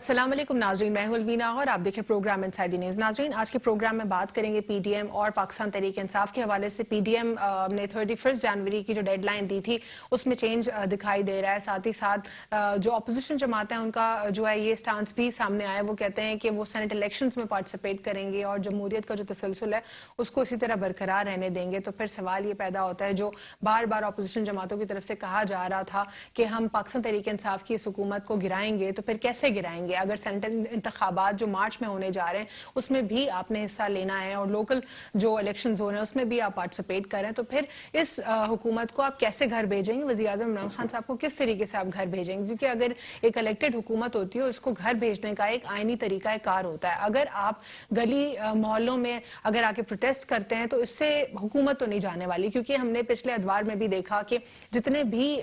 السلام علیکم ناظرین، میں ہوں الوینا اور آپ دیکھیں پروگرام انسائیڈ دی نیوز۔ ناظرین، آج کے پروگرام میں بات کریں گے پی ڈی ایم اور پاکستان تحریک انصاف کے حوالے سے۔ پی ڈی ایم نے 31 جنوری کی جو ڈیڈ لائن دی تھی اس میں چینج دکھائی دے رہا ہے، ساتھ ہی ساتھ جو اپوزیشن جماعتیں ہیں ان کا جو ہے یہ سٹانس بھی سامنے آیا، وہ کہتے ہیں کہ وہ سینٹ الیکشنز میں پارٹیسپیٹ کریں گے اور جمہوریت کا جو تسلسل ہے اس کو اسی طرح برقرار رہنے دیں گے۔ تو پھر سوال یہ پیدا ہوتا ہے جو بار بار اپوزیشن جماعتوں کی طرف سے کہا جا رہا تھا کہ ہم پاکستان تحریک انصاف کی اس حکومت کو گرائیں گے، تو پھر کیسے گرائیں گے؟ اگر سینٹرل انتخابات جو مارچ میں ہونے جا رہے ہیں اس میں بھی آپ نے حصہ لینا ہے اور لوکل جو الیکشنز ہو رہے ہیں اس میں بھی آپ پارٹیسپیٹ کر رہے ہیں، تو پھر اس حکومت کو آپ کیسے گھر بھیجیں گے؟ وزیر اعظم عمران خان صاحب کو کس طریقے سے آپ گھر بھیجیں گے؟ کیونکہ اگر ایک الیکٹڈ حکومت ہوتی ہے اس کو گھر بھیجنے کا ایک آئینی طریقہ کار ہوتا ہے۔ اگر آپ گلی محلوں میں اگر آ کے پروٹیسٹ کرتے ہیں تو اس سے حکومت تو نہیں جانے والی، کیونکہ ہم نے پچھلے ادوار میں بھی دیکھا کہ جتنے بھی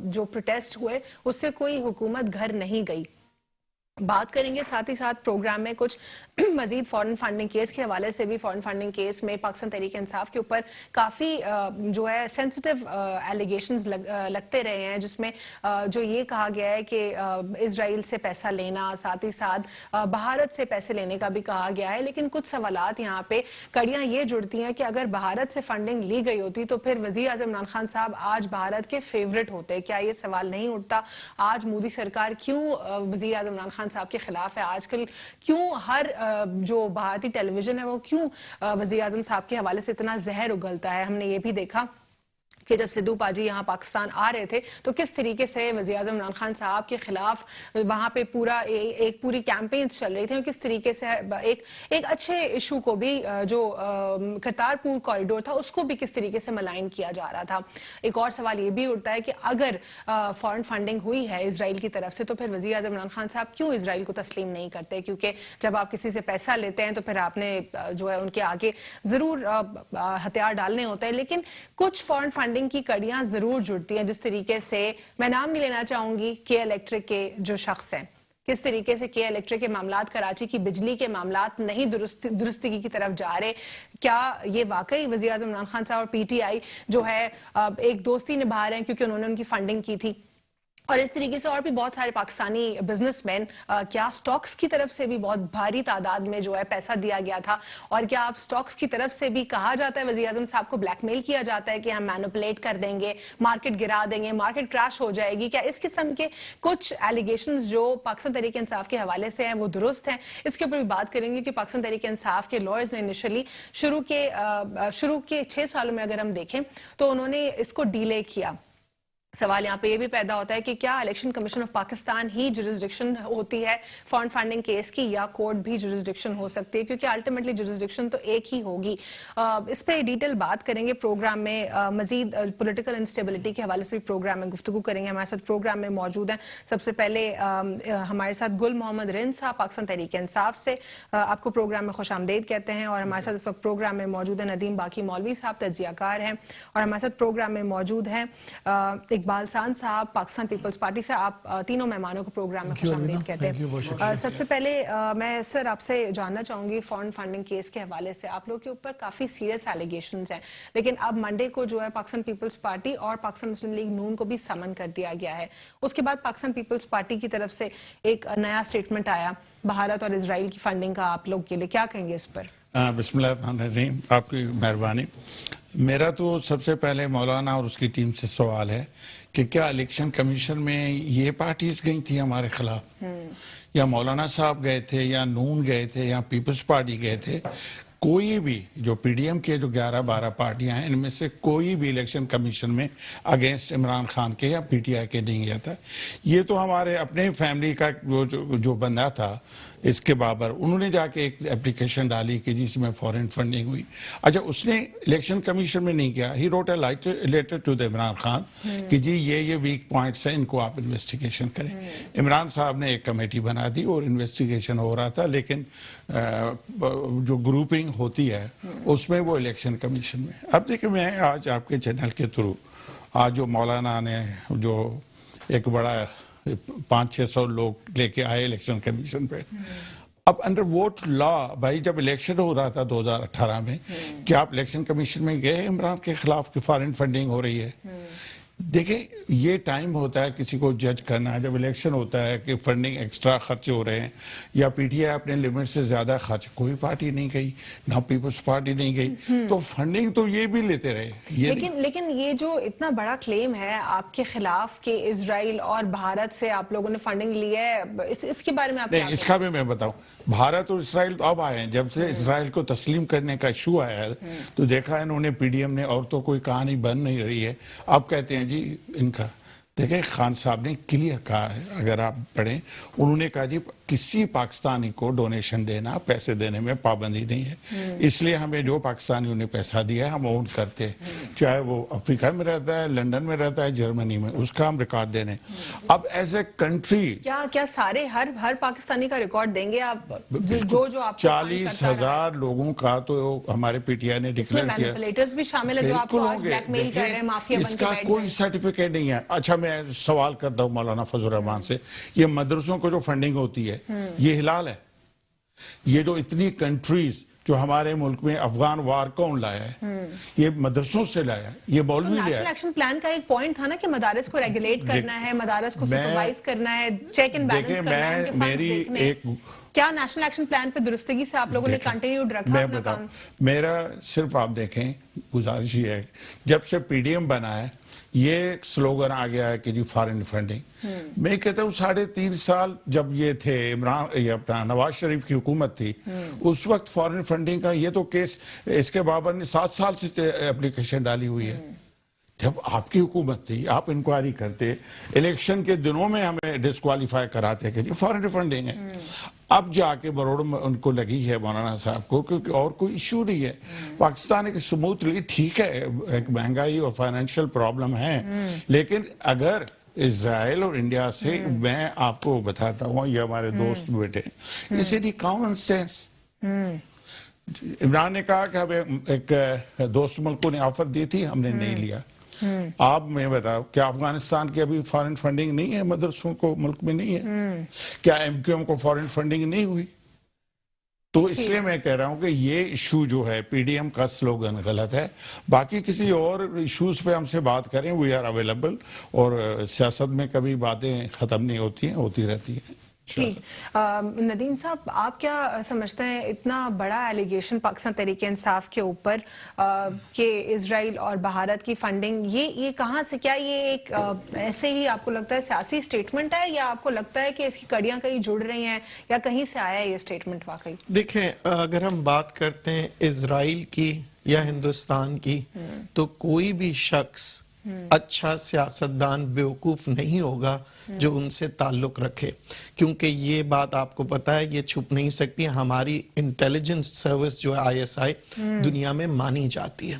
جو پروٹیسٹ ہوئے اس سے کوئی حکومت گھر نہیں گئی۔ بات کریں گے ساتھ ہی ساتھ پروگرام میں کچھ مزید فورن فنڈنگ کیس کے حوالے سے بھی۔ فورن فنڈنگ کیس میں پاکستان تحریک انصاف کے اوپر کافی جو ہے سینسٹیو ایلیگیشنز لگتے رہے ہیں، جس میں جو یہ کہا گیا ہے کہ اسرائیل سے پیسہ لینا، ساتھ ہی ساتھ بھارت سے پیسے لینے کا بھی کہا گیا ہے۔ لیکن کچھ سوالات یہاں پہ کڑیاں یہ جڑتی ہیں کہ اگر بھارت سے فنڈنگ لی گئی ہوتی تو پھر وزیر اعظم عمران خان صاحب آج بھارت کے فیورٹ ہوتے؟ کیا یہ سوال نہیں اٹھتا؟ آج مودی سرکار کیوں وزیر اعظم عمران خان صاحب کے خلاف ہے؟ آج کل کیوں ہر جو بھارتی ٹیلی ویژن ہے وہ کیوں وزیر اعظم صاحب کے حوالے سے اتنا زہر اگلتا ہے؟ ہم نے یہ بھی دیکھا کہ جب سدھو پاجی یہاں پاکستان آ رہے تھے تو کس طریقے سے وزیر اعظم عمران خان صاحب کے خلاف وہاں پہ ایک پوری کیمپینز چل رہی تھی، اور کس طریقے سے ایک اچھے ایشو کو بھی جو کرتارپور کوریڈور تھا اس کو بھی کس طریقے سے ملائن کیا جا رہا تھا۔ ایک اور سوال یہ بھی اٹھتا ہے کہ اگر فورن فنڈنگ ہوئی ہے اسرائیل کی طرف سے تو پھر وزیر اعظم عمران خان صاحب کیوں اسرائیل کو تسلیم نہیں کرتے؟ کیونکہ جب آپ کسی سے پیسہ لیتے ہیں تو پھر آپ نے جو ہے ان کے آگے ضرور ہتھیار ڈالنے ہوتے ہیں، لیکن کچھ فورن فنڈنگ کی کڑیاں ضرور جڑتی ہیں، جس طریقے سے میں نام نہیں لینا چاہوں گی کے الیکٹرک کے جو شخص ہیں، کس طریقے سے کے الیکٹرک کے معاملات، کراچی کی بجلی کے معاملات نہیں درستگی کی طرف جا رہے۔ کیا یہ واقعی وزیر اعظم عمران خان صاحب اور پی ٹی آئی جو ہے ایک دوستی نبھا رہے ہیں کیونکہ انہوں نے ان کی فنڈنگ کی تھی؟ اور اس طریقے سے اور بھی بہت سارے پاکستانی بزنس مین، کیا سٹاکس کی طرف سے بھی بہت بھاری تعداد میں جو ہے پیسہ دیا گیا تھا؟ اور کیا آپ سٹاکس کی طرف سے بھی کہا جاتا ہے وزیر اعظم صاحب کو بلیک میل کیا جاتا ہے کہ ہم مینوپولیٹ کر دیں گے، مارکیٹ گرا دیں گے، مارکیٹ کریش ہو جائے گی؟ کیا اس قسم کے کچھ ایلیگیشنز جو پاکستان تحریک انصاف کے حوالے سے ہیں وہ درست ہیں؟ اس کے اوپر بھی بات کریں گے کہ پاکستان تحریک انصاف کے لائرز نے انیشلی شروع کے 6 سالوں میں اگر ہم دیکھیں تو انہوں نے اس کو ڈیلے کیا۔ سوال یہاں پہ یہ بھی پیدا ہوتا ہے کہ کیا election commission of Pakistan he jurisdiction ہوتی ہے فورن فنڈنگ کیس کی، یا کورٹ بھی جورسڈکشن ہو سکتی ہے؟ کیونکہ الٹیمیٹلی جورسڈکشن تو ایک ہی ہوگی۔ اس پہ ڈیٹیل بات کریں گے پروگرام میں، مزید پولیٹیکل انسٹیبلٹی کے حوالے سے بھی پروگرام میں گفتگو کریں گے۔ ہمارے ساتھ پروگرام میں موجود ہیں سب سے پہلے ہمارے ساتھ گل محمد رند صاحب پاکستان تحریک انصاف سے، آپ کو پروگرام میں خوش آمدید کہتے ہیں۔ اور ہمارے ساتھ اس وقت پروگرام میں موجود ہیں ندیم باقی مولوی صاحب، تجزیہ کار ہیں، اور ہمارے ساتھ پروگرام میں موجود ہیں اقبال سان صاحب پاکستان پیپلز پارٹی سے۔ آپ تینوں مہمانوں کو پروگرام میں خوش آمدید کہتے ہیں۔ سب سے پہلے میں سر آپ سے جاننا چاہوں گی فورن فنڈنگ کیس کے حوالے سے، آپ لوگ کے اوپر کافی سیریس ایلیگیشنز ہیں، لیکن اب منڈے کو جو ہے پاکستان پیپلز پارٹی اور پاکستان مسلم لیگ نون کو بھی سمن کر دیا گیا ہے۔ اس کے بعد پاکستان پیپلز پارٹی کی طرف سے ایک نیا سٹیٹمنٹ آیا بھارت اور اسرائیل کی فنڈنگ کا، آپ لوگ کے لیے کیا کہیں گے اس پر؟ بسم اللہ الرحمن الرحیم، آپ کی مہربانی۔ میرا تو سب سے پہلے مولانا اور اس کی ٹیم سے سوال ہے کہ کیا الیکشن کمیشن میں یہ پارٹیز گئی تھی ہمارے خلاف، یا مولانا صاحب گئے تھے، یا نون گئے تھے، یا پیپلز پارٹی گئے تھے؟ کوئی بھی جو پی ڈی ایم کے جو 11-12 پارٹیاں ہیں ان میں سے کوئی بھی الیکشن کمیشن میں اگینسٹ عمران خان کے یا پی ٹی آئی کے نہیں گیا تھا۔ یہ تو ہمارے اپنے فیملی کا جو بندہ تھا اس کے بابر، انہوں نے جا کے ایک اپلیکیشن ڈالی کہ جس میں فورن فنڈنگ ہوئی۔ اچھا، اس نے الیکشن کمیشن میں نہیں کیا، he wrote a letter to Imran Khan کہ جی یہ ویک پوائنٹس ہیں، ان کو آپ انویسٹیگیشن کریں۔ عمران صاحب نے ایک کمیٹی بنا دی اور انویسٹیگیشن ہو رہا تھا، لیکن جو گروپنگ ہوتی ہے اس میں وہ الیکشن کمیشن میں۔ اب دیکھیں، میں آج آپ کے چینل کے تھرو آج جو مولانا نے جو ایک بڑا 500-600 لوگ لے کے آئے الیکشن کمیشن پہ، اب انڈر ووٹ لا بھائی جب الیکشن ہو رہا تھا 2018 میں، کیا آپ الیکشن کمیشن میں گئے عمران کے خلاف کہ فارن فنڈنگ ہو رہی ہے؟ دیکھیں یہ ٹائم ہوتا ہے کسی کو جج کرنا ہے جب الیکشن ہوتا ہے کہ فنڈنگ ایکسٹرا خرچ ہو رہے ہیں یا پی ٹی آئی اپنے لمٹ سے زیادہ خرچ، کوئی پارٹی نہیں گئی، نہ پیپلز پارٹی نہیں گئی، تو فنڈنگ تو یہ بھی لیتے رہے. لیکن یہ جو اتنا بڑا کلیم ہے آپ کے خلاف کہ اسرائیل اور بھارت سے آپ لوگوں نے فنڈنگ لی ہے، اس کے بارے میں آپ نہیں، اس کا بھی میں بتاؤں، بھارت اور اسرائیل تو اب آئے ہیں. جب سے اسرائیل کو تسلیم کرنے کا ایشو آیا ہے تو دیکھا ہے انہوں نے پی ڈی ایم نے، اور تو کوئی کہانی بن نہیں رہی ہے. اب کہتے ہیں جی ان کا، دیکھیں خان صاحب نے کلیئر کہا ہے، اگر آپ پڑھیں، انہوں نے کہا جی کسی پاکستانی کو ڈونیشن دینا، پیسے دینے میں پابندی نہیں ہے، اس لیے ہمیں جو پاکستانی انہیں پیسہ دیا ہے ہم اون کرتے ہیں، چاہے وہ افریقہ میں رہتا ہے، لنڈن میں رہتا ہے، جرمنی میں، اس کا ہم ریکارڈ دے رہے ہیں. اب ایز اے کنٹری کیا سارے ہر پاکستانی کا ریکارڈ دیں گے آپ؟ جو آپ 40,000 لوگوں کا تو ہمارے پی ٹی آئی نے ڈکلیئر کیا. مینیپولیٹرز بھی شامل ہے جو آپ کو آج بلیک میل کر رہے ہیں، مافیا بن کے اس کا کوئی سرٹیفکیٹ نہیں ہے. اچھا میں سوال کرتا ہوں مولانا فضل الرحمان سے، یہ مدرسوں کو جو فنڈنگ ہوتی ہے یہ حلال ہے؟ یہ جو اتنی کنٹریز جو ہمارے ملک میں افغان وار کون لایا ہے؟ یہ مدرسوں سے لایا ہے، یہ مولوی لیا ہے. نیشنل ایکشن پلان کا ایک پوائنٹ تھا نا کہ مدارس کو ریگولیٹ کرنا ہے، مدارس کو سپروائز کرنا ہے، چیک اینڈ بیلنس کرنا ہے، ان کے فنڈز دیکھنے ہیں. کیا نیشنل ایکشن پلان پہ درستگی سے آپ لوگوں نے کنٹینیوڈ رکھا اپنا کام؟ میرا صرف آپ دیکھیں گزارش یہ ہے، جب سے پی ڈی ایم بنا ہے یہ سلوگن آ گیا ہے کہ جی فارن فنڈنگ. میں کہتا ہوں 3.5 سال جب یہ تھے اپنا نواز شریف کی حکومت تھی، اس وقت فارن فنڈنگ کا یہ تو کیس اس کے بابر نے 7 سال سے اپلیکیشن ڈالی ہوئی ہے. جب آپ کی حکومت تھی آپ انکوائری کرتے، الیکشن کے دنوں میں ہمیں ڈسکوالیفائی کراتے کہ جی فارن فنڈنگ ہے. اب جا کے بروڑ میں ان کو لگی ہے مولانا صاحب کو، کیونکہ اور کوئی ایشو نہیں ہے. پاکستان ایک سموتھلی ٹھیک ہے، ایک مہنگائی اور فائنینشیل پرابلم ہے، لیکن اگر اسرائیل اور انڈیا سے میں آپ کو بتاتا ہوں، یہ ہمارے دوست بیٹے، اس اینی کامن سینس. عمران نے کہا کہ ہمیں ایک دوست ملکوں نے آفر دی تھی، ہم نے نہیں لیا. آپ میں بتاؤ کیا افغانستان کی ابھی فارن فنڈنگ نہیں ہے؟ مدرسوں کو ملک میں نہیں ہے؟ کیا ایم کیو ایم کو فارن فنڈنگ نہیں ہوئی؟ تو اس لیے میں کہہ رہا ہوں کہ یہ ایشو جو ہے پی ڈی ایم کا سلوگن غلط ہے. باقی کسی اور ایشوز پہ ہم سے بات کریں، وی آر اویلیبل. اور سیاست میں کبھی باتیں ختم نہیں ہوتی ہیں، ہوتی رہتی ہیں. ندیم صاحب آپ کیا سمجھتے ہیں اتنا بڑا ایلیگیشن پاکستان تحریک انصاف کے اوپر کہ اسرائیل اور بھارت کی فنڈنگ، یہ کہاں سے، کیا یہ ایک ایسے ہی آپ کو لگتا ہے سیاسی سٹیٹمنٹ ہے، یا آپ کو لگتا ہے کہ اس کی کڑیاں کہیں جڑ رہی ہیں، یا کہیں سے آیا ہے یہ سٹیٹمنٹ واقعی؟ دیکھیں اگر ہم بات کرتے ہیں اسرائیل کی یا ہندوستان کی، تو کوئی بھی شخص اچھا سیاستدان بیوقوف نہیں ہوگا جو ان سے تعلق رکھے، کیونکہ یہ بات آپ کو پتا ہے، یہ چھپ نہیں سکتی. ہماری انٹیلیجنس سروس جو ہے آئی ایس آئی دنیا میں مانی جاتی ہے،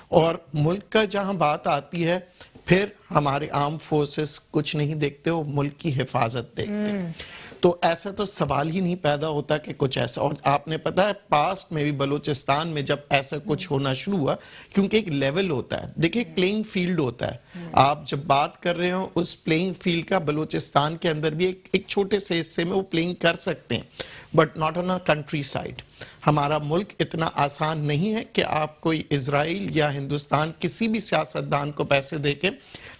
اور ملک کا جہاں بات آتی ہے پھر ہمارے آرم فورسز کچھ نہیں دیکھتے، وہ ملک کی حفاظت دیکھتے. تو ایسا تو سوال ہی نہیں پیدا ہوتا کہ کچھ ایسا. اور آپ نے پتا ہے پاسٹ میں بھی بلوچستان میں جب ایسا کچھ ہونا شروع ہوا، کیونکہ ایک لیول ہوتا ہے، دیکھیں ایک پلینگ فیلڈ ہوتا ہے، آپ جب بات کر رہے ہو اس پلینگ فیلڈ کا بلوچستان کے اندر بھی ایک چھوٹے سے حصے میں وہ پلینگ کر سکتے ہیں، but not on a country side. ہمارا ملک اتنا آسان نہیں ہے کہ آپ کوئی اسرائیل یا ہندوستان کسی بھی سیاستدان کو پیسے دے کے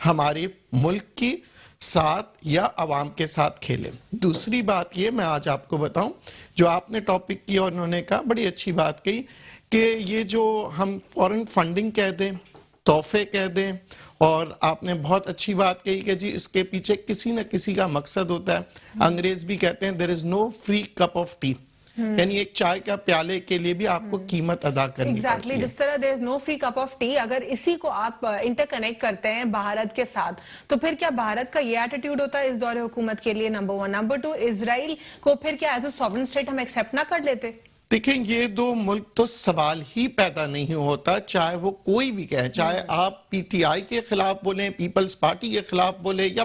ہمارے ملک کی ساتھ یا عوام کے ساتھ کھیلیں. دوسری بات یہ میں آج آپ کو بتاؤں، جو آپ نے ٹاپک کی اور انہوں نے کہا بڑی اچھی بات کہی کہ یہ جو ہم فورن فنڈنگ کہہ دیں، تحفے کہہ دیں، اور آپ نے بہت اچھی بات کہی کہ جی اس کے پیچھے کسی نہ کسی کا مقصد ہوتا ہے. انگریز بھی کہتے ہیں there is no free cup of tea، یعنی ایک چائے کا پیالے کے لیے بھی آپ کو قیمت ادا کرنی پڑتی ہے. جس طرح there is no free cup of tea، اگر اسی کو آپ انٹر کنیکٹ کرتے ہیں بھارت کے ساتھ، تو پھر کیا بھارت کا یہ ایٹیٹیوڈ ہوتا ہے اس دور حکومت کے لیے؟ نمبر 1. نمبر 2، اسرائیل کو پھر کیا ایز اے سوورن اسٹیٹ ہم ایکسیپٹ نہ کر لیتے؟ دیکھیں یہ دو ملک تو سوال ہی پیدا نہیں ہوتا، چاہے وہ کوئی بھی کہے، چاہے آپ پی ٹی آئی کے خلاف بولیں، پیپلز پارٹی کے خلاف بولیں، یا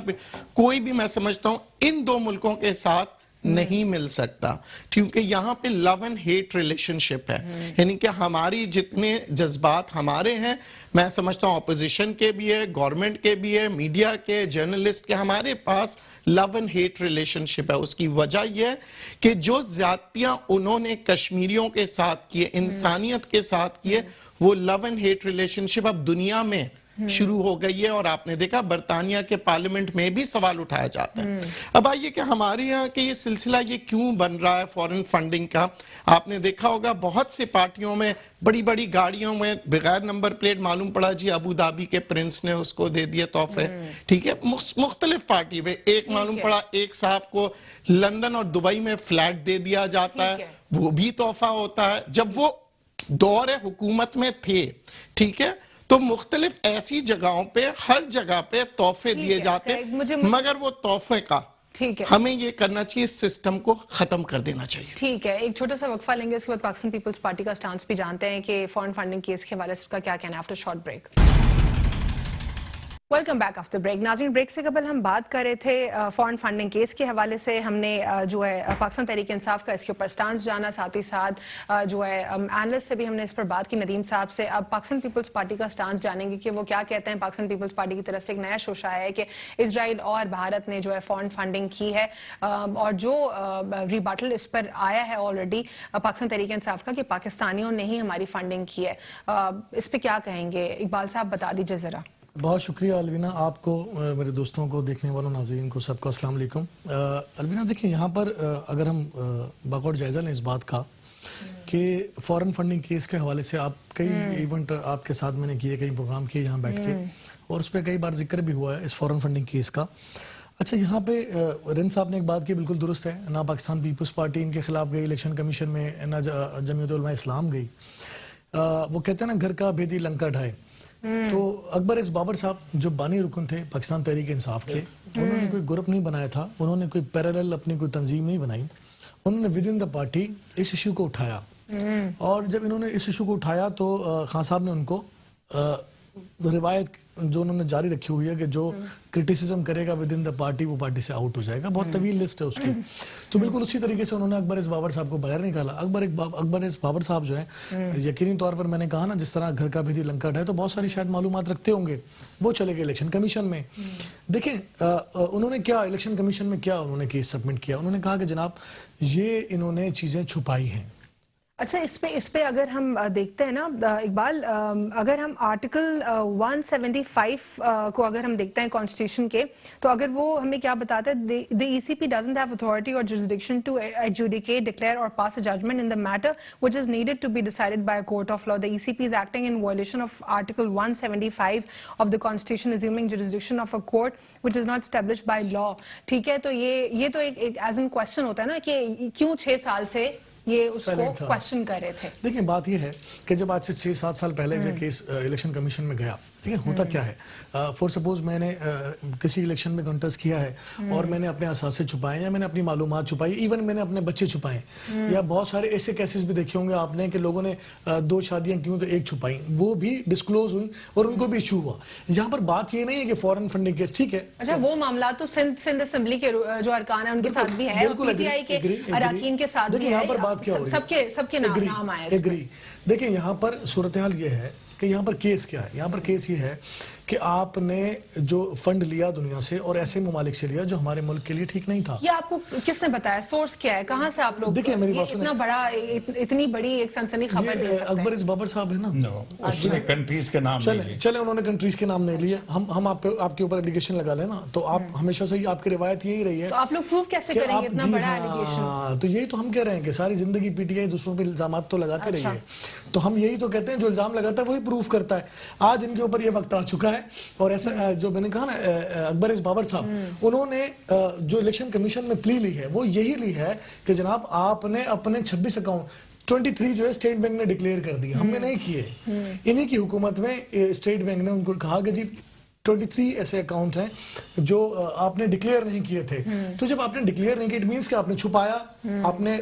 کوئی بھی، میں سمجھتا ہوں ان دو ملکوں کے ساتھ نہیں مل سکتا، کیونکہ یہاں پہ لو اینڈ ہیٹ ریلیشن شپ ہے. یعنی کہ ہماری جتنے جذبات ہمارے ہیں، میں سمجھتا ہوں اپوزیشن کے بھی ہے، گورنمنٹ کے بھی ہے، میڈیا کے، جرنلسٹ کے، ہمارے پاس لو اینڈ ہیٹ ریلیشن شپ ہے. اس کی وجہ یہ ہے کہ جو زیادتیاں انہوں نے کشمیریوں کے ساتھ کیے، انسانیت کے ساتھ کیے، وہ لو اینڈ ہیٹ ریلیشن شپ اب دنیا میں شروع ہو گئی ہے اور آپ نے دیکھا برطانیہ کے پارلیمنٹ میں بھی سوال اٹھایا جاتا ہے. اب آئیے کہ ہمارے یہاں کہ یہ سلسلہ یہ کیوں بن رہا ہے فورن فنڈنگ کا. آپ نے دیکھا ہوگا بہت سے پارٹیوں میں بڑی بڑی گاڑیوں میں بغیر نمبر پلیٹ معلوم پڑا جی ابو دھابی کے پرنس نے اس کو دے دیے تحفے. ٹھیک ہے, مختلف پارٹی میں ایک معلوم پڑا ایک صاحب کو لندن اور دبئی میں فلیٹ دے دیا جاتا ہے, وہ بھی تحفہ ہوتا ہے. جب وہ دور حکومت میں تھے, ٹھیک ہے, تو مختلف ایسی جگہوں پہ ہر جگہ پہ تحفے دیے جاتے ہیں, مگر وہ تحفے کا ہمیں یہ کرنا چاہیے, اس سسٹم کو ختم کر دینا چاہیے. ٹھیک ہے, ایک چھوٹا سا وقفہ لیں گے, اس کے بعد پاکستان پیپلز پارٹی کا سٹانس بھی جانتے ہیں کہ فورن فنڈنگ کیس کے حوالے سے اس کا کیا کہنا ہے after short break. Welcome back after break. ناظرین, بریک سے قبل ہم بات کر رہے تھے فورن فنڈنگ کیس کے حوالے سے. ہم نے جو ہے پاکستان تحریک انصاف کا اس کے اوپر سٹانس جانا, ساتھ ہی ساتھ جو ہے اینالسٹ سے بھی ہم نے اس پر بات کی, ندیم صاحب سے. اب پاکستان پیپلز پارٹی کا سٹانس جانیں گے کہ وہ کیا کہتے ہیں. پاکستان پیپلز پارٹی کی طرف سے ایک نیا شوشہ ہے کہ اسرائیل اور بھارت نے جو ہے فورن فنڈنگ کی ہے, اور جو ریباٹل اس پر آیا ہے آلریڈی پاکستان تحریک انصاف کا کہ پاکستانیوں نے ہی ہماری فنڈنگ کی ہے, اس پہ کیا کہیں گے؟ اقبال صاحب بتا دیجیے ذرا. بہت شکریہ الوینا, آپ کو, میرے دوستوں کو, دیکھنے والوں ناظرین کو, سب کو السلام علیکم. الوینا دیکھیں, یہاں پر اگر ہم بغور جائزہ لیں اس بات کا کہ فورن فنڈنگ کیس کے حوالے سے آپ کئی ایونٹ آپ کے ساتھ میں نے کیے, کئی پروگرام کیے یہاں بیٹھ کے, اور اس پہ کئی بار ذکر بھی ہوا ہے اس فورن فنڈنگ کیس کا. اچھا, یہاں پہ رن صاحب نے ایک بات کی, بالکل درست ہے, نہ پاکستان پیپلز پارٹی ان کے خلاف گئی الیکشن کمیشن میں, نہ جمعیت علماء اسلام گئی. وہ کہتے ہیں نا گھر کا بھیدی لنکا ڈھائے. تو اکبر اس بابر صاحب جو بانی رکن تھے پاکستان تحریک انصاف کے, انہوں نے کوئی گروپ نہیں بنایا تھا, انہوں نے کوئی پیرالل اپنی کوئی تنظیم نہیں بنائی, انہوں نے ود ان دا پارٹی اس ایشو کو اٹھایا. اور جب انہوں نے اس ایشو کو اٹھایا تو خان صاحب نے ان کو روایت جو انہوں نے جاری رکھی ہوئی ہے کہ جو کرٹیسزم کرے گا ود ان دا پارٹی وہ پارٹی سے آؤٹ ہو جائے گا, بہت طویل لسٹ ہے اس کی. تو بالکل اسی طریقے سے انہوں نے اکبر اس بابر صاحب کو باہر نکالا. اکبر اس بابر صاحب جو ہیں, یقینی طور پر میں نے کہا نا, جس طرح گھر کا بھیدی لنکا ڈھائے, تو بہت ساری شاید معلومات رکھتے ہوں گے. وہ چلے گئے الیکشن کمیشن میں. دیکھیں انہوں نے کیا الیکشن کمیشن میں کیا انہوں نے کیس سبمٹ کیا, انہوں نے کہا کہ جناب یہ انہوں نے چیزیں چھپائی ہیں. اچھا, اس پہ اگر ہم دیکھتے ہیں نا اقبال, اگر ہم آرٹیکل 175 کو اگر ہم دیکھتے ہیں کانسٹیٹیوشن کے, تو اگر وہ ہمیں کیا بتاتا ہے, the ECP doesn't have authority or jurisdiction to adjudicate, declare or pass a judgment in the matter which is needed to be decided by a court of law. The ECP is acting in violation of Article 175 of the Constitution, assuming jurisdiction of a court which is not established by law. ٹھیک ہے, تو یہ تو ایک as an question ہوتا ہے نا کہ کیوں 6 سال سے یہ اس کو کوشچن کر رہے تھے. دیکھیں بات یہ ہے کہ جب آج سے 6-7 سال پہلے جو کیس الیکشن کمیشن میں گیا, ٹھیک ہے, ہوتا کیا ہے, فور سپوز میں نے کسی الیکشن میں کنٹیسٹ کیا ہے اور میں نے اپنے اثاثے چھپائے, یا میں نے اپنی معلومات چھپائی, ایون میں نے اپنے بچے چھپائے, یا بہت سارے ایسے کیسز بھی دیکھے ہوں گے آپ نے کہ لوگوں نے 2 شادیاں کیوں تو 1 چھپائیں, وہ بھی ڈسکلوز ہوئی اور ان کو بھی ایشو ہوا. یہاں پر بات یہ نہیں ہے کہ فورن فنڈنگ کیس, ٹھیک ہے. اچھا, وہ معاملات تو سندھ اسمبلی کے جو ارکان ہیں ان کے ساتھ بھی ہے, پی ٹی آئی کے اراکین کے ساتھ بھی ہے, سب کے نام آئے. دیکھیں یہاں پر صورتحال یہ ہے کہ یہاں پر کیس کیا ہے. یہاں پر کیس یہ ہے کہ آپ نے جو فنڈ لیا دنیا سے اور ایسے ممالک سے لیا جو ہمارے ملک کے لیے ٹھیک نہیں تھا. یہ آپ کو کس نے بتایا, سورس کیا ہے, کہاں سے آپ لوگ اتنا بڑا اتنی بڑی ایک سنسنی خبر دے سکتے ہیں؟ اکبر اس بابر صاحب ہے نا, اس نے کنٹریز کے نام چلے انہوں نے کنٹریز کے نام نہیں لیے, ہم آپ کے اوپر ایلیگیشن لگا لیں نا, تو آپ ہمیشہ سے آپ کی روایت یہی رہی ہے. تو آپ لوگ پروف کیسے کریں گے اتنا بڑا ایلیگیشن؟ تو یہی تو ہم کہہ رہے ہیں کہ ساری زندگی پی ٹی آئی دوسروں پہ الزامات تو لگاتے رہی ہے, تو ہم یہی تو کہتے ہیں جو الزام لگاتا ہے وہی پروف کرتا ہے. آج ان کے اوپر یہ وقت آ چکا ہے, اور ایسا جو میں نے کہا نا اکبر اس بابر صاحب, انہوں نے جو الیکشن کمیشن میں پلی لی ہے وہ یہی لی ہے کہ جناب آپ نے اپنے 26 اکاؤنٹ 23 جو ہے اسٹیٹ بینک نے ڈکلیئر کر دیا, ہم نے نہیں کیے. انہی کی حکومت میں اسٹیٹ بینک نے ان کو کہا کہ جی 23 ایسے اکاؤنٹ ہیں جو آپ نے ڈکلیئر نہیں کیے تھے. تو جب آپ نے ڈکلیئر نہیں کیے اٹ مینس کہ آپ نے چھپایا, آپ نے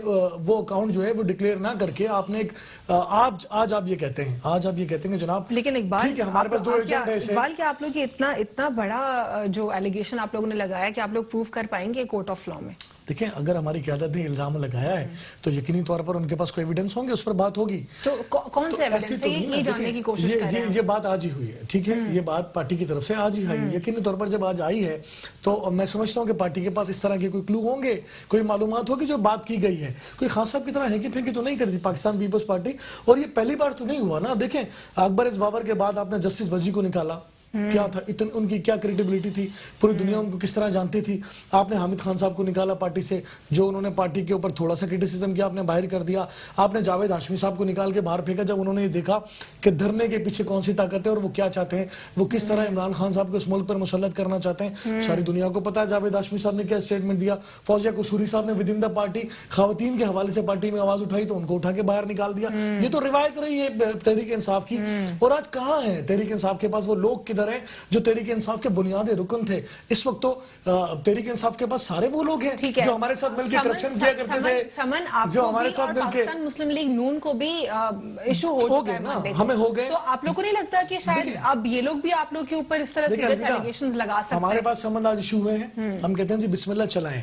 وہ اکاؤنٹ جو ہے وہ ڈکلیئر نہ کر کے آپ نے ایک آج آپ یہ کہتے ہیں کہ جناب, لیکن ٹھیک ہے ہمارے پاس 2 ایجنٹ ہیں. اقبال کیا آپ لوگ اتنا بڑا جو ایلیگیشن آپ لوگوں نے لگایا کہ آپ لوگ پروف کر پائیں گے کورٹ آف لا میں؟ دیکھیں اگر ہماری قیادت نے الزام لگایا ہے تو یقینی طور پر ان کے پاس کوئی ایویڈنس ہوں گے, اس پر بات ہوگی. تو کون سے ایویڈنس ہے یہ جاننے کی کوشش کر رہے ہیں؟ یہ بات آج ہی ہوئی ہے, ٹھیک ہے, یہ بات پارٹی کی طرف سے آج ہی آئی ہے. یقینی طور پر جب آج آئی ہے تو میں سمجھتا ہوں کہ پارٹی کے پاس اس طرح کے کوئی کلو ہوں گے, کوئی معلومات ہوگی جو بات کی گئی ہے. کوئی خان صاحب کی طرح ہینکی پھینکی تو نہیں کرتی پاکستان پیپلز پارٹی, اور یہ پہلی بار تو نہیں ہوا نا. دیکھیں اکبر اس بابر کے بعد آپ نے جسٹس وجی کو نکالا, کیا تھا ان کی کیا کریڈیبلٹی تھی, پوری دنیا ان کو کس طرح جانتی تھی. آپ نے حامد خان صاحب کو نکالا پارٹی سے, جو انہوں نے پارٹی کے اوپر تھوڑا سا کرٹیسزم کیا آپ نے باہر کر دیا. آپ نے جاوید ہاشمی صاحب کو نکال کے باہر پھینکا جب انہوں نے یہ دیکھا کہ دھرنے کے پیچھے کون سی طاقت ہے اور وہ کیا چاہتے ہیں, وہ کس طرح عمران خان صاحب کو اس ملک پر مسلط کرنا چاہتے ہیں. ساری دنیا کو پتا ہے جاوید ہاشمی صاحب نے کیا اسٹیٹمنٹ دیا. فوزیہ قصوری صاحب نے ودن دا پارٹی خواتین کے حوالے سے پارٹی میں آواز اٹھائی تو ان کو اٹھا کے باہر نکال دیا. یہ تو روایت رہی ہے تحریک انصاف کی. اور آج کہاں ہے تحریک انصاف کے پاس وہ لوگ کدھر ہیں جو تحریک انصاف کے بنیادی رکن تھے. اس وقت تو تحریک انصاف کے پاس سارے وہ لوگ ہیں جو ہمارے ساتھ مل کے کرپشن کیا کرتے تھے, جو ہمارے ساتھ مل کے مسلم لیگ نون کو بھی ایشو ہو چکا ہے, ہمیں ہو گئے. تو آپ لوگ کو نہیں لگتا کہ شاید اب یہ لوگ بھی آپ لوگ کے اوپر اس طرح سیریس ایلیگیشنز لگا سکتے ہیں؟ ہمارے پاس سمند آج ایشو ہوئے ہیں, ہم کہتے ہیں جی بسم اللہ چلائیں.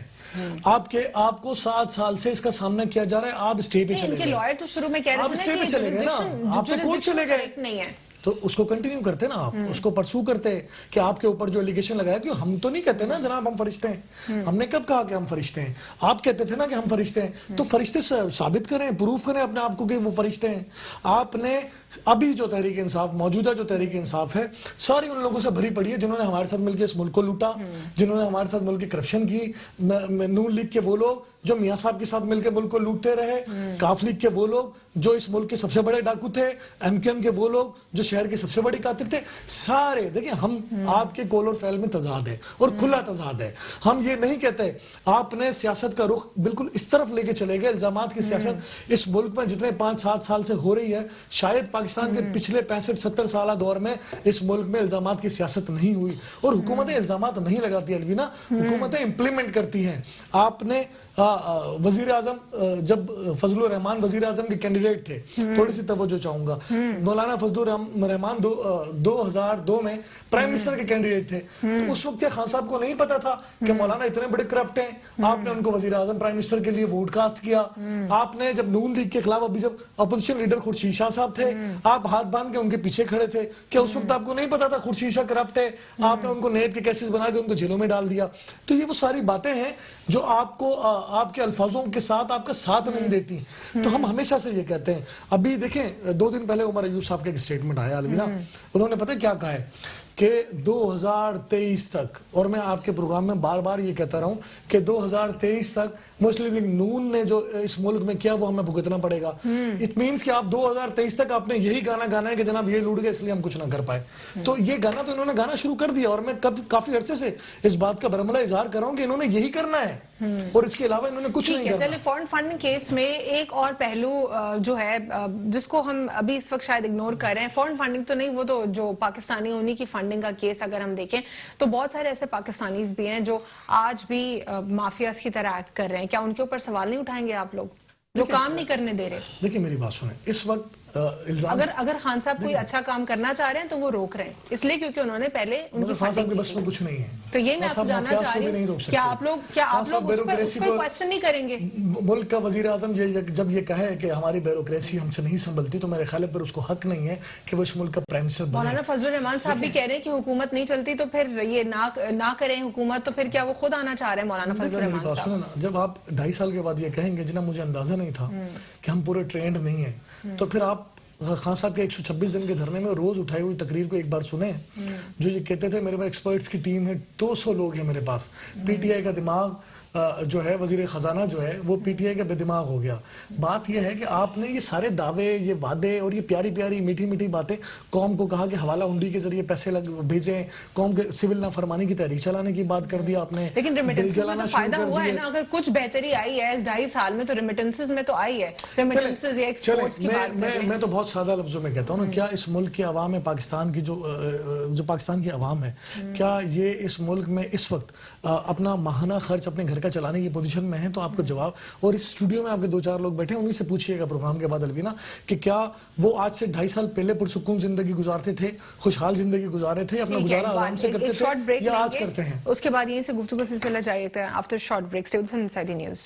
آپ کو 7 سال سے اس کا سامنا کیا جا رہا ہے, آپ اسٹے پہ چلے گئے. ان کے لائر تو شروع میں کہہ رہے تھے نا کہ آپ تو کورٹ چلے گئے نہیں ہے, تو اس کو کنٹینیو کرتے نا, آپ اس کو پرسو کرتے کہ آپ کے اوپر جو الیگیشن لگایا, کیوں ہم تو نہیں کہتے نا جناب ہم فرشتے ہیں. ہم نے کب کہا کہ ہم فرشتے ہیں؟ آپ کہتے تھے نا کہ ہم فرشتے ہیں, تو فرشتے ثابت کریں, پروف کریں اپنے آپ کو کہ وہ فرشتے ہیں. آپ نے ابھی جو تحریک انصاف, موجودہ جو تحریک انصاف ہے, ساری ان لوگوں سے بھری پڑی ہے جنہوں نے ہمارے ساتھ مل کے اس ملک کو لوٹا, جنہوں نے ہمارے ساتھ مل کے کرپشن کی. نون لیگ کے وہ لوگ جو میاں صاحب کے ساتھ مل کے ملک کو لوٹتے رہے, کاف لیگ کے وہ لوگ جو اس ملک کے سب سے بڑے ڈاکو تھے, ایم کیو ایم کے وہ لوگ جو شہر کے سب سے بڑے قاتل تھے. سارے دیکھیں, ہم آپ کے قول اور فعل میں تضاد ہے اور کھلا تضاد ہے. ہم یہ نہیں کہتے, آپ نے سیاست کا رخ بالکل اس طرف لے کے چلے گئے. الزامات کی سیاست اس ملک میں جتنے 5-7 سال سے ہو رہی ہے, شاید پاکستان کے پچھلے 65-70 سالہ دور میں اس ملک میں الزامات کی سیاست نہیں ہوئی. اور حکومتیں الزامات نہیں لگاتی الوینا, حکومتیں امپلیمنٹ کرتی ہیں. آپ نے وزیر اعظم, جب فضل الرحمان وزیر اعظم کے کینڈیڈیٹ تھے, تھوڑی سی توجہ چاہوں گا, مولانا فضل الرحمان 2002 میں پرائم منسٹر کے کینڈیڈیٹ تھے. تو اس وقت خان صاحب کو نہیں پتا تھا کہ مولانا اتنے بڑے کرپٹ ہیں. آپ نے ان کو وزیر اعظم پرائم منسٹر کے لیے ووٹ کاسٹ کیا. آپ نے جب نون لیگ کے خلاف, ابھی جب اپوزیشن لیڈر خورشید شاہ صاحب تھے, آپ ہاتھ باندھ کے ان کے پیچھے کھڑے تھے کہ اس وقت آپ کو نہیں پتا تھا خورشید شاہ کرپٹ ہے. آپ نے ان کو نیب کے کیسز بنا کے ان کو جیلوں میں ڈال دیا. تو یہ وہ ساری باتیں ہیں جو آپ کو آپ کے الفاظوں کے ساتھ آپ کا ساتھ نہیں دیتی. تو ہم ہمیشہ سے یہ کہتے ہیں. ابھی دیکھیں 2 دن پہلے عمر ایوب صاحب کا ایک سٹیٹمنٹ آیا الوینا, انہوں نے پتہ کیا کہا ہے کہ 2023 تک, اور میں آپ کے پروگرام میں بار بار یہ کہتا رہا ہوں کہ 2023 تک مسلم لیگ نون نے جو اس ملک میں کیا وہ ہمیں بھگتنا پڑے گا. اٹ مینس کہ آپ 2023 تک آپ نے یہی گانا گانا ہے کہ جناب یہ لوٹ گئے اس لیے ہم کچھ نہ کر پائے. تو یہ گانا تو انہوں نے گانا شروع کر دیا, اور میں کافی عرصے سے اس بات کا برملا اظہار کر رہا ہوں کہ انہوں نے یہی کرنا ہے اور اس کے علاوہ انہوں نے کچھ نہیں کرنا. فورن فنڈنگ کیس میں ایک اور پہلو جو ہے جس کو ہم ابھی اس وقت شاید اگنور کر رہے ہیں, فورن فنڈنگ تو نہیں, وہ تو جو پاکستانی انہی کی فنڈنگ کا کیس اگر ہم دیکھیں تو بہت سارے ایسے پاکستانیز بھی ہیں جو آج بھی مافیاز کی طرح ایکٹ کر رہے ہیں. کیا ان کے اوپر سوال نہیں اٹھائیں گے آپ لوگ جو کام نہیں کرنے دے رہے؟ دیکھیں میری بات سنیں, اس وقت اگر خان صاحب کوئی اچھا کام کرنا چاہ رہے ہیں تو وہ روک رہے ہیں اس لیے کیونکہ انہوں نے پہلے ان کی خان صاحب کے بس میں کچھ نہیں ہے. تو یہ میں آپ سے جاننا چاہ رہی ہوں, کیا آپ لوگ اس پر کویسچن نہیں کریں گے؟ ملک کا وزیر اعظم جب یہ کہے کہ ہماری بیوروکریسی ہم سے نہیں سنبھلتی, تو میرے خیال پر اس کو حق نہیں ہے کہ وہ اس ملک کا پرائم منسٹر بنے. مولانا فضل الرحمان صاحب بھی کہہ رہے ہیں کہ حکومت نہیں چلتی تو پھر یہ نہ کریں حکومت, تو پھر کیا وہ خود آنا چاہ رہے ہیں مولانا فضل الرحمان صاحب؟ جب آپ 2.5 سال کے بعد یہ کہیں گے جناب مجھے اندازہ نہیں تھا کہ ہم پورے ٹرینڈ نہیں ہیں, تو پھر آپ خان صاحب کے 126 دن کے دھرنے میں روز اٹھائی ہوئی تقریر کو ایک بار سنیں, جو یہ کہتے تھے میرے پاس ایکسپرٹس کی ٹیم ہے, 200 لوگ ہیں میرے پاس. پی ٹی آئی کا دماغ جو ہے, وزیر خزانہ جو ہے وہ پی ٹی آئی کا بے دماغ ہو گیا. بات یہ ہے کہ آپ نے یہ سارے دعوے, یہ وعدے اور یہ پیاری پیاری میٹھی میٹھی باتیں, قوم کو کہا کہ حوالہ ہنڈی کے ذریعے پیسے بھیجیں, قوم کے سول نافرمانی کی تحریک چلانے کی بات کر دیا آپ نے. لیکن ریمیٹنسز میں تو فائدہ ہوا ہے نا, اگر کچھ بہتری آئی ہے اس 2.5 سال میں تو ریمیٹنسز میں تو آئی ہے. ریمیٹنسز یا ایکسپورٹس کی بات کر رہے ہیں. میں تو بہت سادہ لفظوں میں کہتا ہوں نا, کیا اس ملک کے عوام ہے, پاکستان کی جو پاکستان کی عوام ہے, کیا یہ اس ملک میں اس وقت اپنا ماہانہ خرچ اپنے گھر کا چلانے کی پوزیشن میں ہیں؟ تو آپ کو جواب, اور اس اسٹوڈیو میں آپ کے 2-4 لوگ بیٹھے ہیں, انہیں سے پوچھئے گا پروگرام کے بعد الوینا کہ کیا وہ آج سے 2.5 سال پہلے پرسکون زندگی گزارتے تھے, خوشحال زندگی گزارے تھے, اپنا گزارا آرام سے کرتے تھے, یا آج کرتے ہیں؟ اس کے بعد یہیں سے گفتگو سلسلہ جاری رہتا ہے. After short break, stay with us on Inside the News.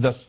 10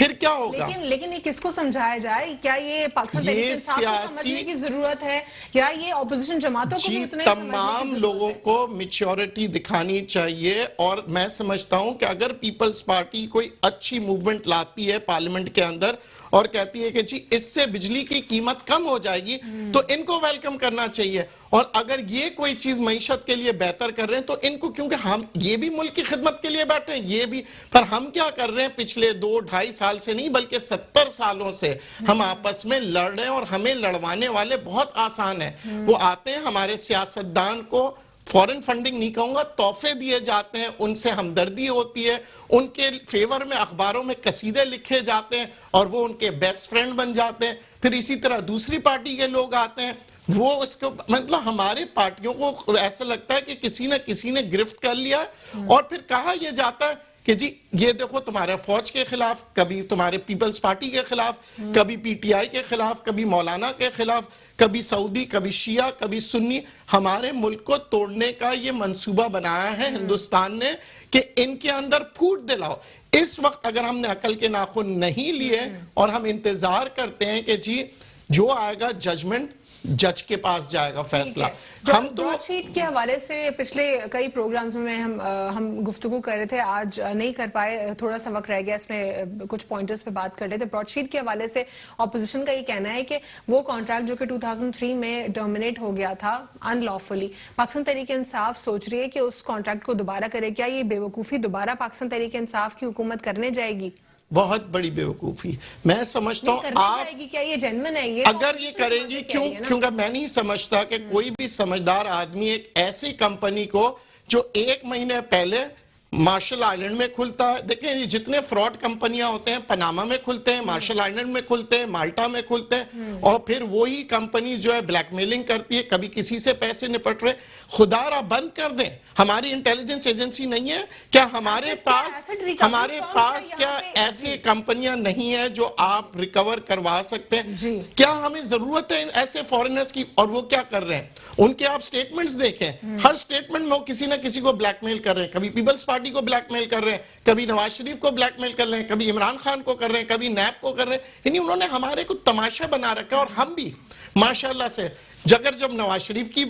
پھر کیا ہوگا؟ لیکن یہ کس کو سمجھایا جائے؟ کیا یہ پاکستان تحریک انصاف کو سمجھنے کی ضرورت ہے یا یہ اپوزیشن جماعتوں کو بھی اتنا ہی سمجھنے کی ضرورت ہے؟ تمام لوگوں کو میچورٹی دکھانی چاہیے، اور میں سمجھتا ہوں کہ اگر پیپلز پارٹی کوئی اچھی موومنٹ لاتی ہے پارلیمنٹ کے اندر اور کہتی ہے کہ جی اس سے بجلی کی قیمت کم ہو جائے گی، تو ان کو ویلکم کرنا چاہیے. اور اگر یہ کوئی چیز معیشت کے لیے بہتر کر رہے ہیں تو ان کو، کیونکہ ہم یہ بھی ملک کی خدمت کے لیے بیٹھے ہیں، یہ بھی، پر ہم کیا کر رہے ہیں پچھلے 2-2.5 سال سے نہیں بلکہ 70 سالوں سے ہم آپس میں لڑ رہے ہیں، اور ہمیں لڑوانے والے بہت آسان ہیں. وہ آتے ہیں، ہمارے سیاستدان کو فورن فنڈنگ نہیں کہوں گا، تحفے دیے جاتے ہیں، ان سے ہمدردی ہوتی ہے، ان کے فیور میں اخباروں میں قصیدے لکھے جاتے ہیں اور وہ ان کے بیسٹ فرینڈ بن جاتے ہیں. پھر اسی طرح دوسری پارٹی کے لوگ آتے ہیں، وہ اس کو، مطلب ہمارے پارٹیوں کو ایسا لگتا ہے کہ کسی نہ کسی نے گرفت کر لیا ہے، اور پھر کہا یہ جاتا ہے کہ جی یہ دیکھو تمہارے فوج کے خلاف، کبھی تمہارے پیپلز پارٹی کے خلاف، کبھی پی ٹی آئی کے خلاف، کبھی مولانا کے خلاف، کبھی سعودی، کبھی شیعہ، کبھی سنی. ہمارے ملک کو توڑنے کا یہ منصوبہ بنایا ہے ہندوستان نے کہ ان کے اندر پھوٹ دلاؤ. اس وقت اگر ہم نے عقل کے ناخن نہیں لیے اور ہم انتظار کرتے ہیں کہ جی جو آئے گا ججمنٹ، جج کے پاس جائے گا فیصلہ. ہم تو براڈ شیٹ کے حوالے سے پچھلے کئی پروگرامز میں ہم گفتگو کر رہے تھے، آج نہیں کر پائے، تھوڑا سا وقت رہ گیا، اس میں کچھ پوائنٹرز پہ بات کر رہے تھے. براڈ شیٹ کے حوالے سے اپوزیشن کا یہ کہنا ہے کہ وہ کانٹریکٹ جو کہ 2003 میں ٹرمینیٹ ہو گیا تھا ان لافلی، پاکستان تحریک انصاف سوچ رہی ہے کہ اس کانٹریکٹ کو دوبارہ کرے. کیا یہ بے وقوفی دوبارہ پاکستان تحریک انصاف کی حکومت کرنے جائے گی؟ بہت بڑی بے وقوفی. میں سمجھتا ہوں آپ کیا یہ جینوین ہے؟ یہ اگر یہ کریں گی، کیونکہ میں نہیں سمجھتا کہ کوئی بھی سمجھدار آدمی ایک ایسی کمپنی کو جو 1 مہینے پہلے مارشل آئلینڈ میں کھلتا ہے، دیکھیں یہ جتنے فراڈ کمپنیاں ہوتے ہیں پاناما میں کھلتے ہیں، مارشل آئلینڈ میں کھلتے ہیں، مالٹا میں کھلتے ہیں، اور پھر وہی کمپنی جو ہے بلیک میلنگ کرتی ہے، کبھی کسی سے پیسے نپٹ رہے. خدا را بند کر دیں. ہماری انٹیلیجنس ایجنسی نہیں ہے کیا؟ ہمارے پاس کیا ایسی کمپنیاں نہیں ہیں جو آپ ریکور کروا سکتے ہیں؟ کیا ہمیں ضرورت ہے ایسے فورنرز کی؟ اور وہ کیا کر رہے ہیں؟ ان کے آپ سٹیٹمنٹس دیکھیں، ہر سٹیٹمنٹ میں وہ کسی نہ کسی کو بلیک میل کر رہے ہیں. کبھی پیپلز پارٹی کو بلیک میل کر رہے ہیں، کبھی نواز شریف کو بلیک میل کر رہے ہیں، کبھی عمران خان کو کر رہے ہیں، کبھی نیب کو کر رہے ہیں. یعنی انہوں نے ہمارے کو تماشا بنا رکھا ہے. اور ہم بھی ماشاءاللہ سے جب نواز شریف کی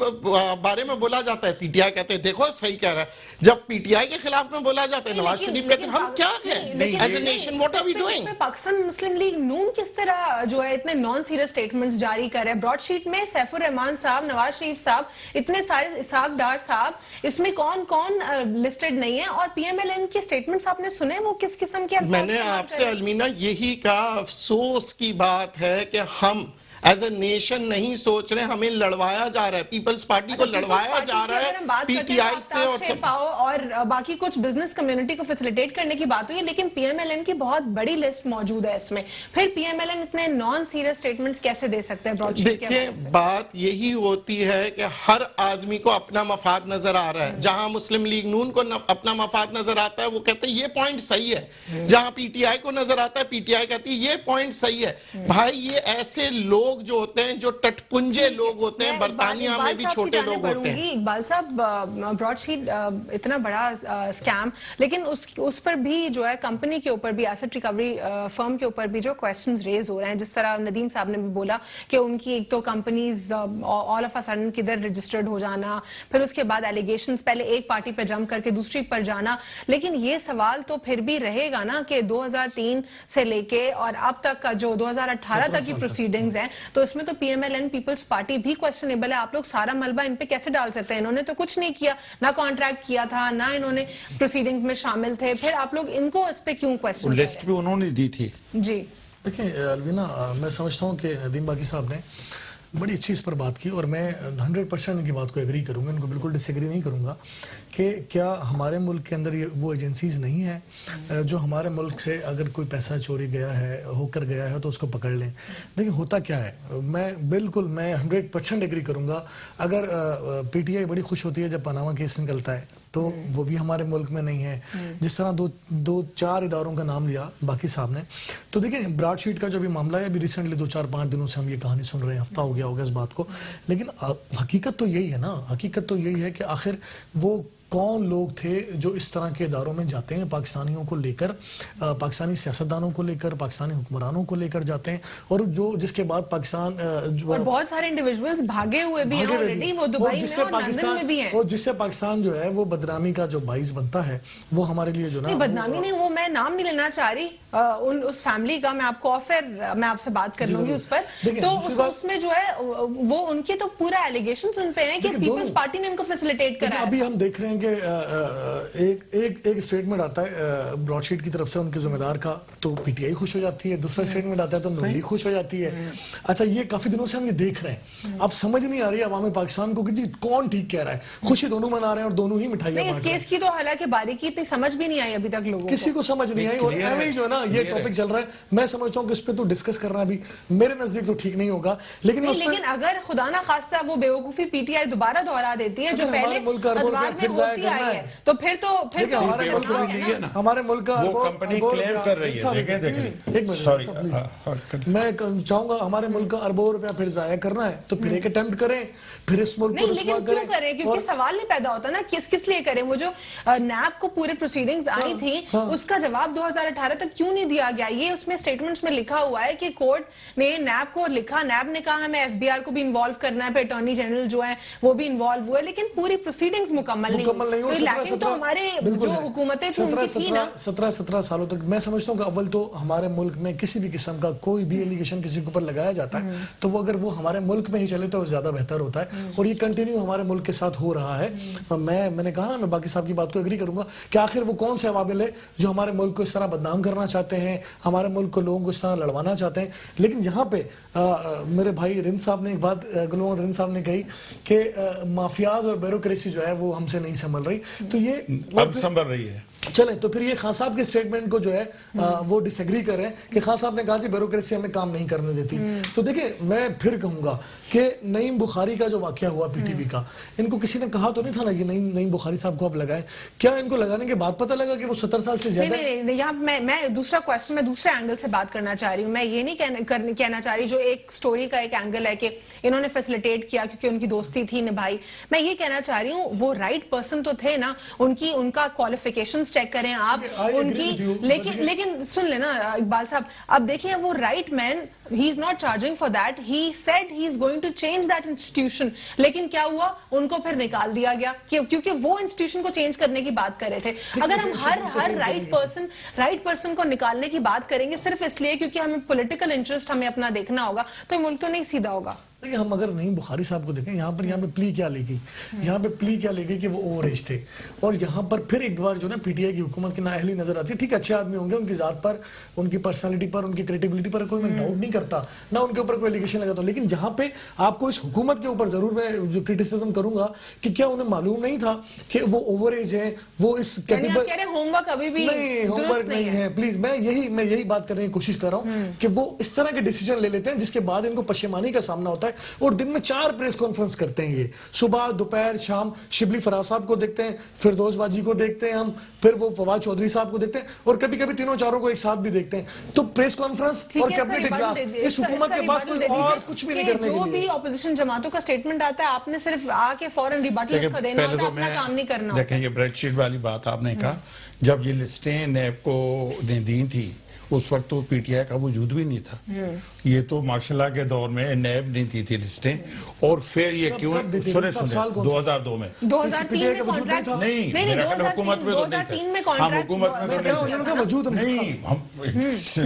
بارے میں بولا جاتا ہے، پی ٹی آئی کہتے ہیں دیکھو صحیح کہہ رہا ہے. جب پی ٹی آئی کے خلاف میں بولا جاتا ہے، نواز شریف کہتے ہیں ہم کیا ہیں as a nation, what are we doing? Pakistan Muslim League Noon کس طرح جو ہے اتنے نان سیریس سٹیٹمنٹس جاری کر رہے ہیں؟ براڈ شیٹ میں سیف الرحمان صاحب، نواز شریف صاحب، اتنے سارے، اسحاق ڈار صاحب، اس میں کون کون لسٹڈ نہیں ہے؟ اور پی ایم ایل این کے سٹیٹمنٹس آپ نے سنے، وہ کس قسم کے الفاظ؟ میں نے آپ سے المینا یہی کہا، افسوس کی بات ہے کہ ہم ایز اے نیشن نہیں سوچ رہے. ہمیں لڑوایا جا رہا ہے، پیپلز پارٹی کو لڑوایا جا رہا ہے پی ٹی آئی سے اور باقی کچھ بزنس کمیونٹی کو فیسیلیٹیٹ کرنے کی بات ہوئی ہے. لیکن پی ایم ایل این کی بہت بڑی لسٹ موجود ہے اس میں. پھر پی ایم ایل این اتنے نان سیریس سٹیٹمنٹس کیسے دے سکتے ہیں براڈ شیٹ کے حوالے سے؟ دیکھیں بات یہی ہوتی ہے کہ ہر آدمی کو اپنا مفاد نظر آ رہا ہے. جہاں مسلم لیگ نون کو اپنا مفاد نظر آتا ہے وہ کہتے ہیں یہ پوائنٹ صحیح ہے. جہاں پی ٹی آئی کو نظر آتا ہے، پی ٹی آئی کہتی ہے یہ پوائنٹ صحیح ہے. بھائی یہ ایسے لوگ جو ہوتے ہیں، جو ٹٹپنجے لوگ ہوتے ہیں، برطانیہ میں بھی چھوٹے لوگ ہوتے ہیں. اقبال صاحب، براڈ شیٹ اتنا بڑا اسکیم، لیکن اس پر بھی جو ہے کمپنی کے اوپر بھی، ایسٹ ریکوری فرم کے اوپر بھی جو کوسچنز ریز ہو رہے ہیں، جس طرح ندیم صاحب نے بھی بولا کہ ان کی ایک تو companies all of a sudden کدھر رجسٹرڈ ہو جانا، پھر اس کے بعد ایلیگیشنز پہلے ایک پارٹی پہ جمپ کر کے دوسری پر جانا. لیکن یہ سوال تو پھر بھی رہے گا نا کہ 2003 سے لے کے اور اب تک کا جو 2018 تک کی پروسیڈنگز ہیں، تو اس میں تو P M L N Peoples Party بھی کویسچنیبل ہے. آپ لوگ سارا ملبہ ان پہ کیسے ڈال سکتے ہیں؟ انہوں نے تو کچھ نہیں کیا، نہ کانٹریکٹ کیا تھا، نہ انہوں نے پروسیڈنگز میں شامل تھے. پھر آپ لوگ ان کو اس پہ کیوں کویسچن؟ لسٹ بھی انہوں نے دی تھی. جی دیکھیں الوینا، میں سمجھتا ہوں کہ ندیم باقی صاحب نے بڑی اچھی اس پر بات کی، اور میں 100% ان کی بات کو ایگری کروں گا، ان کو بالکل ڈس ایگری نہیں کروں گا کہ کیا ہمارے ملک کے اندر وہ ایجنسیز نہیں ہیں جو ہمارے ملک سے اگر کوئی پیسہ چوری گیا ہے، ہو کر گیا ہے، تو اس کو پکڑ لیں. دیکھیں ہوتا کیا ہے، میں 100% ایگری کروں گا. اگر پی ٹی آئی بڑی خوش ہوتی ہے جب پاناما کیس نکلتا ہے، تو وہ بھی ہمارے ملک میں نہیں ہے. جس طرح دو چار اداروں کا نام لیا باقی صاحب نے، تو دیکھیں براڈ شیٹ کا جو بھی معاملہ ہے، ابھی ریسنٹلی 2-4-5 دنوں سے ہم یہ کہانی سن رہے ہیں، ہفتہ ہو گیا ہوگا اس بات کو. لیکن حقیقت تو یہی ہے نا، حقیقت تو یہی ہے کہ آخر وہ کون لوگ تھے جو اس طرح کے اداروں میں جاتے ہیں پاکستانیوں کو لے کر, پاکستانی سیاستدانوں کو لے کر, پاکستانی حکمرانوں کو لے کر جاتے ہیں, اور جو جس کے بعد پاکستان اور بہت سارے انڈیویجولز بھاگے ہوئے بھی ہیں آلریڈی, وہ دبئی میں اور لندن میں بھی ہیں, اور جس سے پاکستان جو ہے وہ بدنامی کا جو باعث بنتا ہے وہ ہمارے لیے جو نا بدنامی نہیں, وہ میں نام نہیں لینا چاہ رہی اس فیملی کا, میں آپ کو پھر میں آپ سے بات کر لوں گی اس پر, تو اس میں جو ہے وہ ان کے تو پورا ایلیگیشنز ان پہ ہیں کہ پیپلز پارٹی نے ان کو فیسیلیٹیٹ کرا ہے. ابھی ہم دیکھ رہے ہیں کہ ایک اسٹیٹمنٹ آتا ہے براڈ شیٹ کی طرف سے ان کے ذمہ دار کا, تو پی ٹی آئی خوش ہو جاتی ہے, دوسرا اسٹیٹمنٹ آتا ہے تو نون لیگ خوش ہو جاتی ہے. اچھا, یہ کافی دنوں سے ہم یہ دیکھ رہے ہیں, اب سمجھ نہیں آ رہی عوام پاکستان کو کہ جی کون ٹھیک کہہ رہا ہے, خوشی دونوں منا رہے ہیں اور دونوں ہی مٹھائیاں اس کیس کی تو حالانکہ باریکی اتنی سمجھ بھی نہیں آئی ابھی تک لوگوں کو, کسی کو سمجھ نہیں آئی, اور ایویں جو ہے نا یہ ٹاپک چل رہا ہے, میں سمجھتا ہوں کہ اس پہ تو ڈسکس کرنا بھی میرے نزدیک تو ٹھیک نہیں ہوگا, لیکن اگر خدا نہ خواستہ وہ بیوقوفی پی ٹی آئی دوبارہ دہرا دیتی ہے جو پہلے ادوار میں ہوتی آئی ہے, تو پھر تو ہمارے ملک کا وہ کمپنی کلیم کر رہی ہے, میں چاہوں گا ہمارے ملک کا اربوں روپیہ پھر ضائع کرنا ہے تو پھر ایک اٹیمپٹ کریں, پھر اس ملک کو رسوا کریں, کیونکہ سوال نہیں پیدا ہوتا نا کس لیے کریں. وہ جو نیب کو پورے پروسیڈنگز آئی تھی اس کا جواب 2018 تک کیوں نہیں دیا گیا, یہ اس میں اسٹیٹمنٹس میں لکھا ہوا ہے کہ کورٹ نے نیب کو لکھا, نیب نے کہا ہمیں ایف بی آر کو بھی انوالو کرنا ہے, پھر اٹارنی جنرل جو ہے وہ بھی انوالو ہوئے, لیکن پوری پروسیڈنگز مکمل نہیں ہوئی, لیکن تو ہمارے جو حکومتیں تھیں ان کی تھی نا 17 سالوں تک. میں سمجھتا ہوں کہ اول تو ہمارے ملک میں کسی بھی قسم کا کوئی بھی ایلیگیشن کسی کے اوپر لگایا جاتا ہے تو وہ اگر وہ ہمارے ملک میں ہی چلے تو زیادہ بہتر ہوتا ہے, اور یہ کنٹینیو ہمارے ملک کے ساتھ ہو رہا ہے. میں نے کہا, میں باقی صاحب کی بات کو ایگری کروں گا کہ آخر وہ کون سے عوامل ہیں جو ہمارے ملک کو اس طرح بدنام کرنا چاہتے ہیں, ہمارے ملک کو لوگوں کو اس طرح لڑوانا چاہتے ہیں. لیکن یہاں پہ میرے بھائی رند صاحب نے ایک بات, گل محمد رند صاحب نے کہی کہ مافیاز اور بیوروکریسی جو ہے وہ ہم سے نہیں سنبھل رہی, تو یہ اب سنبھل رہی ہے. چلیں تو پھر یہ خان صاحب کے سٹیٹمنٹ کو جو ہے وہ ڈس ایگری کر رہے ہیں کہ خان صاحب نے کہا جی بیوروکریسی ہمیں کام نہیں کرنے دیتی. تو دیکھیں میں پھر کہوں گا کہ نعیم بخاری کا جو واقعہ ہوا پی ٹی وی کا, ان کو کسی نے کہا تو نہیں تھا نا کہ نعیم بخاری صاحب کو آپ لگائیں, کیا ان کو لگانے کے بعد پتہ لگا کہ وہ 70 سال سے زیادہ نہیں. یہاں میں دوسرا کوسچن میں دوسرے اینگل سے بات کرنا چاہ رہی ہوں. میں یہ نہیں کہنا چاہ رہی جو ایک سٹوری کا ایک اینگل ہے کہ انہوں نے فیسیلیٹیٹ کیا کیونکہ ان کی دوستی تھی نبھائی. میں یہ کہنا چاہ رہی ہوں وہ رائٹ پرسن تو تھے نا, ان کا کوالیفیکیشنز چیک کریں آپ ان کی, لیکن سن لینا اقبال صاحب, اب دیکھیں وہ right man, he is not charging for that, he said he is going to change that institution, لیکن کیا ہوا ان کو پھر نکال دیا گیا کیونکہ وہ انسٹیٹیوشن کو چینج کرنے کی بات کر رہے تھے. اگر ہم ہر رائٹ پرسن کو نکالنے کی بات کریں گے صرف اس لیے کیونکہ ہمیں پولیٹیکل انٹرسٹ ہمیں اپنا دیکھنا ہوگا تو یہ ملک تو نہیں سیدھا ہوگا. ہم اگر نعیم بخاری صاحب کو دیکھیں یہاں پہ پلی کیا لے گئی, یہاں پہ پلی کیا لے گئی کہ وہ اوور ایج تھے, اور یہاں پر پھر ایک بار جو نا پی ٹی آئی کی حکومت کی نااہلی نظر آتی ہے. ٹھیک اچھے آدمی ہوں گے, ان کی ذات پر, ان کی پرسنالٹی پر, ان کی کریڈیبلٹی پر کوئی میں ڈاؤٹ نہیں کرتا, نہ ان کے اوپر کوئی ایلیگیشن لگاتا ہوں, لیکن جہاں پہ آپ کو اس حکومت کے اوپر ضرور میں جو کرٹیسزم کروں گا کہ کیا انہیں معلوم نہیں تھا کہ وہ اوور ایج ہے, وہ اس کیپیبل ہوم ورک ابھی بھی ہوم ورک نہیں ہے. پلیز میں یہی بات کرنے کی کوشش کر رہا ہوں کہ وہ اس طرح کے ڈیسیجن لے لیتے ہیں جس کے بعد ان کو پشیمانی کا سامنا ہوتا ہے, اور دن میں 4 پریس کانفرنس کرتے ہیں, یہ صبح دوپہر شام. شبلی فراز صاحب کو دیکھتے ہیں, فردوس باجی کو دیکھتے ہیں ہم, پھر وہ فواد چودھری صاحب کو دیکھتے ہیں, اور کبھی کبھی تینوں چاروں کو ایک ساتھ بھی دیکھتے ہیں. تو پریس کانفرنس اور کیبنٹ اجلاس, اس حکومت کے پاس کوئی اور کچھ بھی نہیں کرنے کے لیے. جو بھی اپوزیشن جماعتوں کا سٹیٹمنٹ آتا ہے آپ نے صرف آ کے فوراً ریبٹل اس کا دینا ہوتا ہے, اپنا کام نہیں کرنا ہوتا. دیکھیں یہ بریڈ شیٹ والی بات آپ نے کہا, جب یہ لسٹیں نیب کو نے دی تھی اس وقت تو پی ٹی آئی کا وجود بھی نہیں تھا. یہ تو ماشاء اللہ کے دور میں نیب نہیں دی تھی لسٹیں, اور پھر یہ کیوں سنے 2002 میں 2003 میں کانٹریکٹ نہیں, میرا خیال حکومت میں تو نہیں تھا, ہم حکومت میں تو نہیں, ہم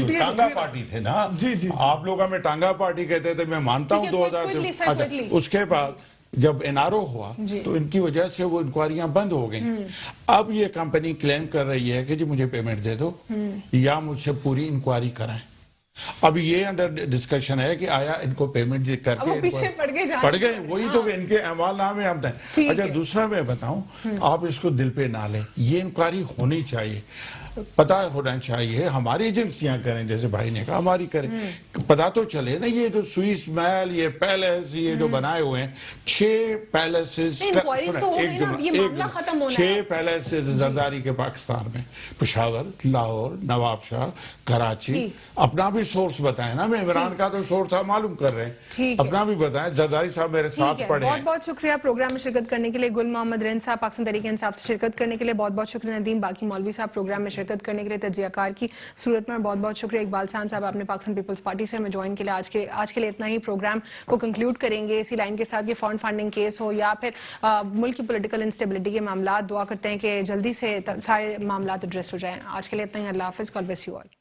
ٹانگا پارٹی تھے نا, آپ لوگ ہمیں ٹانگا پارٹی کہتے تھے, میں مانتا ہوں 2000. اس کے بعد جب این آر او ہوا تو ان کی وجہ سے وہ انکوائریاں بند ہو گئیں. اب یہ کمپنی کلیم کر رہی ہے کہ جی مجھے پیمنٹ دے دو یا مجھ سے پوری انکوائری کرائیں. اب یہ انڈر ڈسکشن ہے کہ آیا ان کو پیمنٹ کر کے پڑ گئے, وہی تو ان کے احوال نامے ہم نے. اچھا دوسرا میں بتاؤں, آپ اس کو دل پہ نہ لیں, یہ انکوائری ہونی چاہیے, پتہ ہونا چاہیے, ہماری ایجنسیاں کریں جیسے بھائی نے کہا ہماری کریں, پتہ تو چلے نا. یہ جو سوئس محل, یہ پیلیس, یہ جو بنائے ہوئے ہیں 6 پیلیسز, 6 پیلیسز زرداری کے پاکستان میں, پشاور, لاہور, نواب شاہ, کراچی, اپنا بھی بھی سورس بتائیں نا, میں عمران کا تو سورس آپ معلوم کر رہے ہیں, ٹھیک ہے. اپنا بھی بتائیں. زرداری صاحب میرے ساتھ پڑھے بہت ہیں. بہت شکریہ پروگرام میں شرکت کرنے کے لیے. گل محمد رین صاحب پاکستان تحریک انصاف سے شرکت کرنے کے لیے بہت بہت شکریہ. ندیم باقی مولوی صاحب پروگرام میں شرکت کرنے کے لیے تجزیہ کار کی صورت میں بہت بہت شکریہ. اقبال سان صاحب آپ نے پاکستان پیپلز پارٹی سے ہمیں جوائن کے لیے. آج کے لیے اتنا ہی. پروگرام کو کنکلوڈ کریں گے اسی لائن کے ساتھ کہ فارن فنڈنگ کیس ہو یا پھر ملک کی پولیٹیکل انسٹیبلٹی کے معاملات, دعا کرتے ہیں کہ جلدی سے سارے معاملات ایڈریس ہو جائیں. آج کے لیے اتنا ہی. اللہ حافظ. God bless you all.